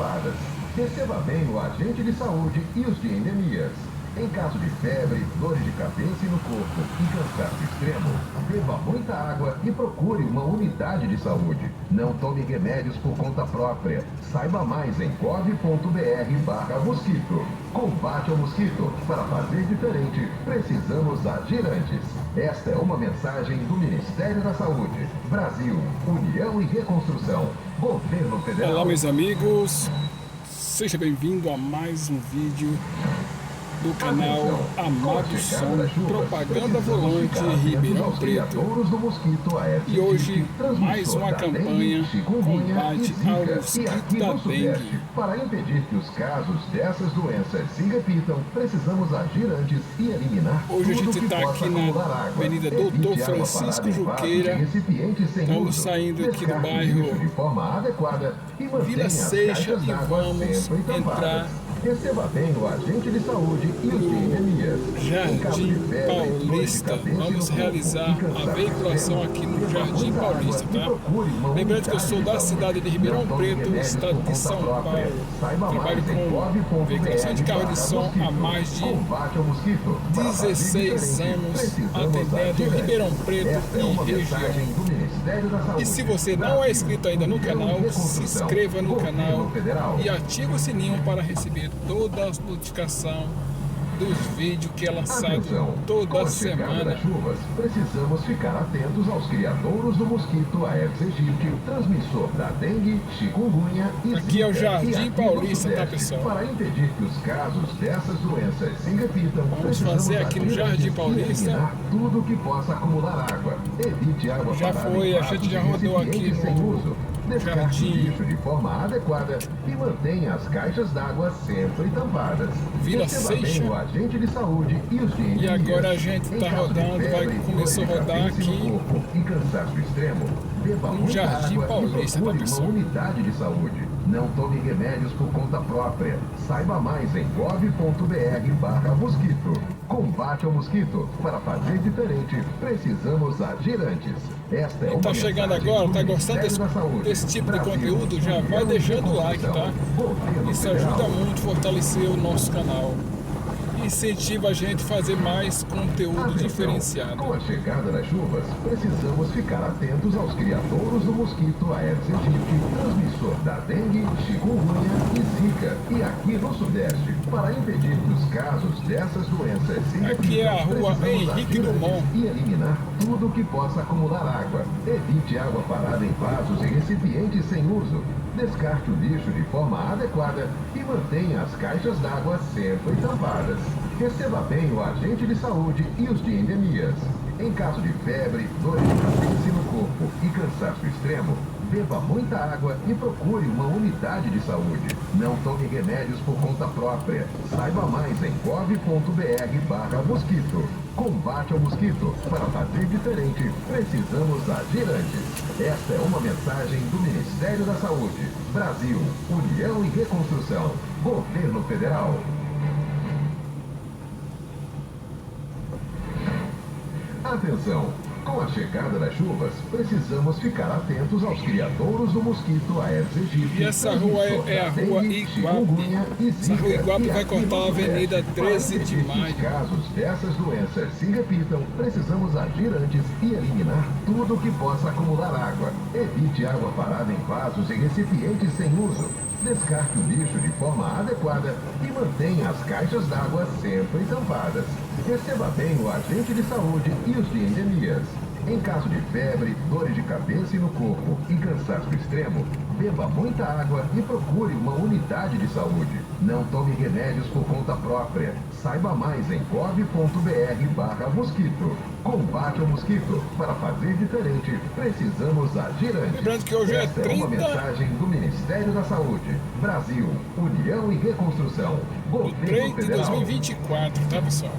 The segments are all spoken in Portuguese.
tampadas. Receba bem o agente de saúde e os de endemias. Em caso de febre, dores de cabeça e no corpo e cansaço extremo, beba muita água e procure uma unidade de saúde. Não tome remédios por conta própria. Saiba mais em gov.br/mosquito. Combate ao mosquito. Para fazer diferente, precisamos agir antes. Esta é uma mensagem do Ministério da Saúde. Brasil, União e Reconstrução. Governo Federal. Olá, meus amigos. Seja bem-vindo a mais um vídeo do canal Amado Som, Propaganda Volante Ribeirão Preto. E hoje, mais uma campanha combate ao mosquito da dengue. Para impedir que os casos dessas doenças se repitam, precisamos agir antes e eliminar. Hoje a gente está aqui na Avenida Doutor Francisco Juqueira. Estamos saindo aqui do bairro Vila Seixas e vamos entrar Receba bem o agente de saúde e os de endemias. Jardim Paulista. Vamos realizar a veiculação aqui no Jardim Paulista, tá? Lembrando que eu sou da cidade de Ribeirão Preto, estado de São Paulo. Trabalho com veiculação de carro de som há mais de 16 anos, atendendo Ribeirão Preto e região. E se você não é inscrito ainda no canal, se inscreva no canal e ative o sininho para receber toda a notificação dos vídeos que é lançado toda semana. Chuvas, precisamos ficar atentos aos criadouros do mosquito Aedes aegypti, transmissor da dengue, chikungunya e aqui é o Jardim Paulista, tá, pessoal? Para impedir que os casos dessas doenças se repitam, vamos fazer aqui no Jardim Paulista tudo que possa acumular água. Evite água já foi, a gente já rodou aqui no Descarte o lixo de forma adequada e mantenha as caixas d'água sempre tampadas. Vila Seixas. O agente de saúde e os de endemias. E agora a gente está rodando, começou a rodar aqui e cansaço extremo, no Jardim Paulista, tá, pessoal? Uma unidade de saúde. Não tome remédios por conta própria. Saiba mais em gov.br/mosquito. Combate ao mosquito. Para fazer diferente, precisamos agir antes. Esta é uma tá chegando agora, tá gostando desse tipo de conteúdo? Já vai deixando o like, tá? Isso ajuda muito a fortalecer o nosso canal. Incentiva a gente a fazer mais conteúdo diferenciado. Com a chegada das chuvas, precisamos ficar atentos aos criadouros do mosquito Aedes aegypti, transmissor da dengue, chikungunya e zika. E aqui no Sudeste, para impedir que os casos dessas doenças se repitam, aqui é a rua Henrique Dumont. E eliminar tudo que possa acumular água. Evite água parada em vasos e recipientes sem uso. Descarte o lixo de forma adequada e mantenha as caixas d'água sempre tampadas. Receba bem o agente de saúde e os de endemias. Em caso de febre, dores de cabeça no corpo e cansaço extremo, beba muita água e procure uma unidade de saúde. Não tome remédios por conta própria. Saiba mais em gov.br/mosquito. Combate ao mosquito. Para fazer diferente, precisamos agir antes. Esta é uma mensagem do Ministério da Saúde. Brasil, União e Reconstrução. Governo Federal. Atenção! Com a chegada das chuvas, precisamos ficar atentos aos criadouros do mosquito Aedes aegypti. E essa rua é a rua Iguape. Essa rua Iguape vai cortar a Avenida 13 de Maio. Casos dessas doenças se repitam, precisamos agir antes e eliminar tudo que possa acumular água. Evite água parada em vasos e recipientes sem uso. Descarte o lixo de forma adequada e mantenha as caixas d'água sempre tampadas. Receba bem o agente de saúde e os de endemias. Em caso de febre, dores de cabeça e no corpo e cansaço extremo, beba muita água e procure uma unidade de saúde. Não tome remédios por conta própria. Saiba mais em gov.br/mosquito. Combate ao mosquito. Para fazer diferente, precisamos agir antes. Lembrando que hoje é 30... é uma mensagem do Ministério da Saúde. Brasil, União e Reconstrução. Governo 3 de Federal. 2024, tá, pessoal?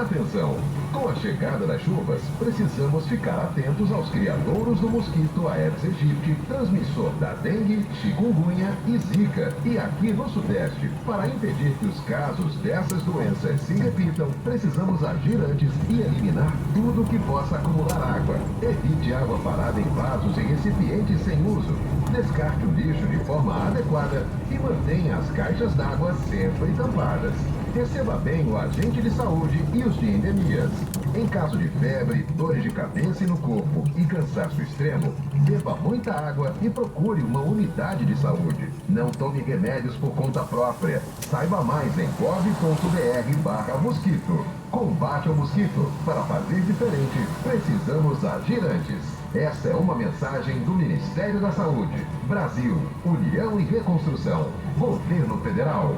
Atenção! Com a chegada das chuvas, precisamos ficar atentos aos criadouros do mosquito Aedes aegypti, transmissor da dengue, chikungunya e zika. E aqui no Sudeste, para impedir que os casos dessas doenças se repitam, precisamos agir antes e eliminar tudo que possa acumular água. Evite água parada em vasos e recipientes sem uso. Descarte o lixo de forma adequada e mantenha as caixas d'água sempre tampadas. Receba bem o agente de saúde e os de endemias. Em caso de febre, dores de cabeça e no corpo e cansaço extremo, beba muita água e procure uma unidade de saúde. Não tome remédios por conta própria. Saiba mais em gov.br/mosquito. Combate ao mosquito. Para fazer diferente, precisamos agir antes. Essa é uma mensagem do Ministério da Saúde. Brasil, União e Reconstrução. Governo Federal.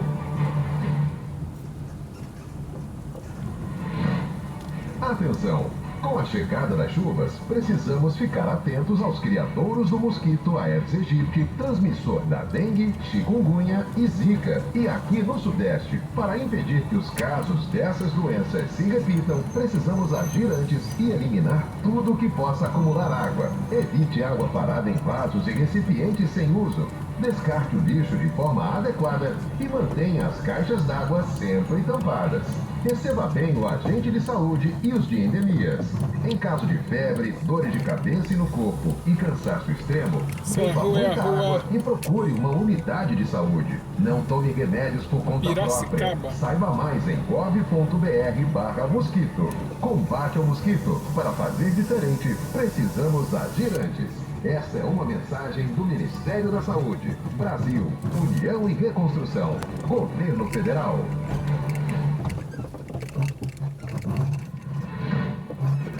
Atenção! Com a chegada das chuvas, precisamos ficar atentos aos criadouros do mosquito Aedes aegypti, transmissor da dengue, chikungunya e zika. E aqui no Sudeste, para impedir que os casos dessas doenças se repitam, precisamos agir antes e eliminar tudo que possa acumular água. Evite água parada em vasos e recipientes sem uso. Descarte o lixo de forma adequada e mantenha as caixas d'água sempre tampadas. Receba bem o agente de saúde e os de endemias. Em caso de febre, dores de cabeça e no corpo e cansaço extremo, beba muita água e procure uma unidade de saúde. Não tome remédios por conta própria. Saiba mais em gov.br/mosquito. Combate ao mosquito. Para fazer diferente, precisamos agir antes. Esta é uma mensagem do Ministério da Saúde. Brasil, União e Reconstrução. Governo Federal.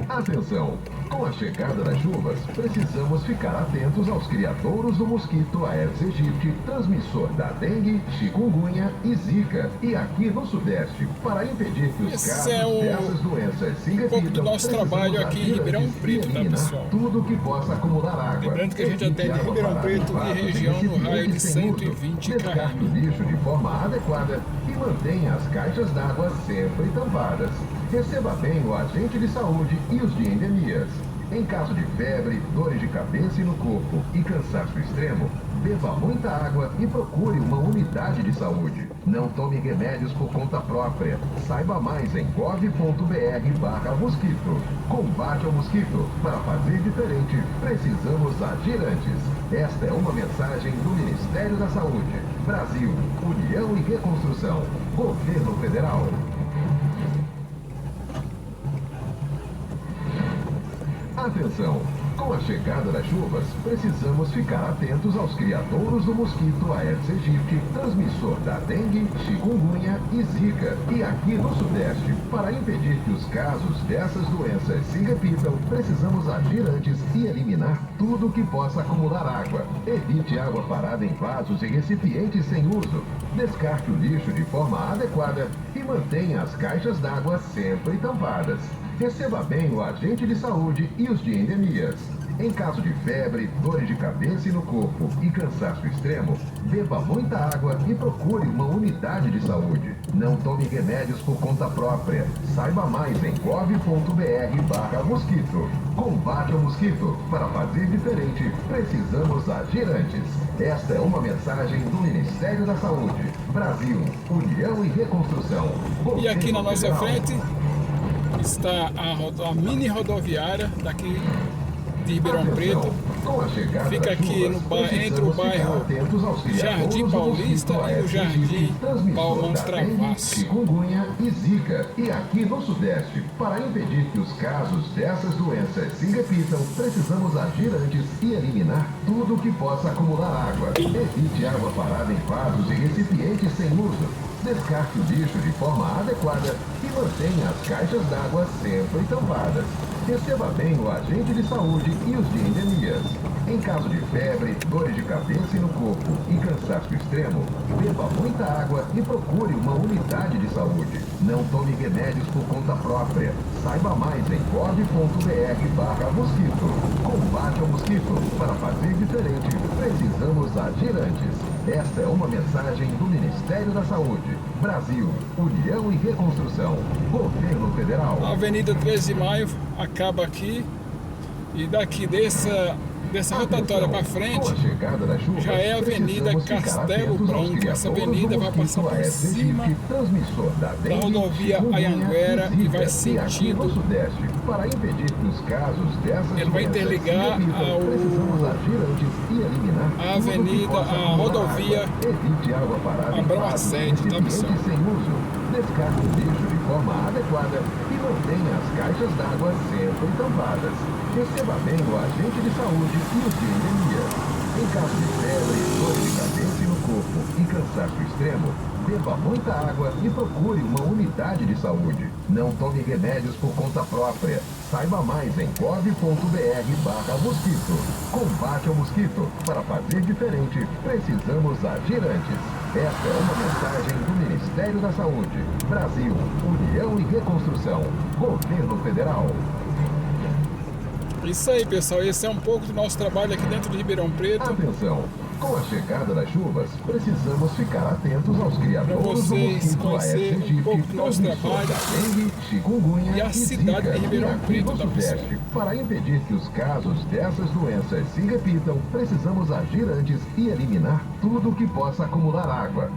Atenção! Com a chegada das chuvas, precisamos ficar atentos aos criadouros do mosquito Aedes aegypti, transmissor da dengue, chikungunya e zika. E aqui no Sudeste, para impedir que os casos dessas doenças se repitam, pouco do nosso trabalho aqui em Ribeirão Preto, tá, pessoal? Tudo que possa acumular água. Lembrando que a gente atende Ribeirão Preto e região no raio de 120 km. Descarte o lixo de forma adequada e mantenha as caixas d'água sempre tampadas. Receba bem o agente de saúde e os de endemias. Em caso de febre, dores de cabeça e no corpo e cansaço extremo, beba muita água e procure uma unidade de saúde. Não tome remédios por conta própria. Saiba mais em gov.br/mosquito. Combate ao mosquito. Para fazer diferente, precisamos agir antes. Esta é uma mensagem do Ministério da Saúde. Brasil, União e Reconstrução. Governo Federal. Atenção! Com a chegada das chuvas, precisamos ficar atentos aos criadouros do mosquito Aedes aegypti, transmissor da dengue, chikungunya e zika. E aqui no Sudeste, para impedir que os casos dessas doenças se repitam, precisamos agir antes e eliminar tudo que possa acumular água. Evite água parada em vasos e recipientes sem uso. Descarte o lixo de forma adequada e mantenha as caixas d'água sempre tampadas. Receba bem o agente de saúde e os de endemias. Em caso de febre, dores de cabeça e no corpo e cansaço extremo, beba muita água e procure uma unidade de saúde. Não tome remédios por conta própria. Saiba mais em gov.br/mosquito. Combate ao mosquito. Para fazer diferente, precisamos agir antes. Esta é uma mensagem do Ministério da Saúde. Brasil, União e Reconstrução. E aqui na nossa frente está a mini rodoviária daqui de Ribeirão Preto. Fica aqui no entre o bairro Jardim Paulista e o Jardim Palmão Travasso. Chikungunya e zika. E aqui no Sudeste, para impedir que os casos dessas doenças se repitam, precisamos agir antes e eliminar tudo que possa acumular água. Evite água parada em vasos e recipientes sem uso. Descarte o lixo de forma adequada e mantenha as caixas d'água sempre tampadas. Receba bem o agente de saúde e os de endemias. Em caso de febre, dores de cabeça e no corpo e cansaço extremo, beba muita água e procure uma unidade de saúde. Não tome remédios por conta própria. Saiba mais em gov.br/mosquito. Combate ao mosquito. Para fazer diferente, precisamos agir antes. Esta é uma mensagem do Ministério da Saúde, Brasil, União e Reconstrução, Governo Federal. A Avenida 13 de Maio acaba aqui e daqui dessa rotatória para frente já é a Avenida Castelo Branco. Essa avenida vai passar por cima da rodovia Anhanguera e vai sentido. Ele vai interligar a avenida, a rodovia Abrão Assede, tá, pessoal? Descarte o lixo de forma adequada e mantenha as caixas d'água sempre tampadas. Receba bem o agente de saúde e o de endemia. Em caso de febre, dor de cabeça no corpo e cansaço extremo, beba muita água e procure uma unidade de saúde. Não tome remédios por conta própria. Saiba mais em gov.br/mosquito. Combate ao mosquito. Para fazer diferente, precisamos agir antes. Esta é uma mensagem do Ministério da Saúde, Brasil, União e Reconstrução, Governo Federal. Isso aí, pessoal, esse é um pouco do nosso trabalho aqui dentro de Ribeirão Preto. Atenção, com a chegada das chuvas, precisamos ficar atentos aos criadouros do mosquito Aedes aegypti, um pouco do nosso trabalho dengue, chikungunya e a cidade de Ribeirão Preto, tá, pessoal? Para impedir que os casos dessas doenças se repitam, precisamos agir antes e eliminar tudo que possa acumular água.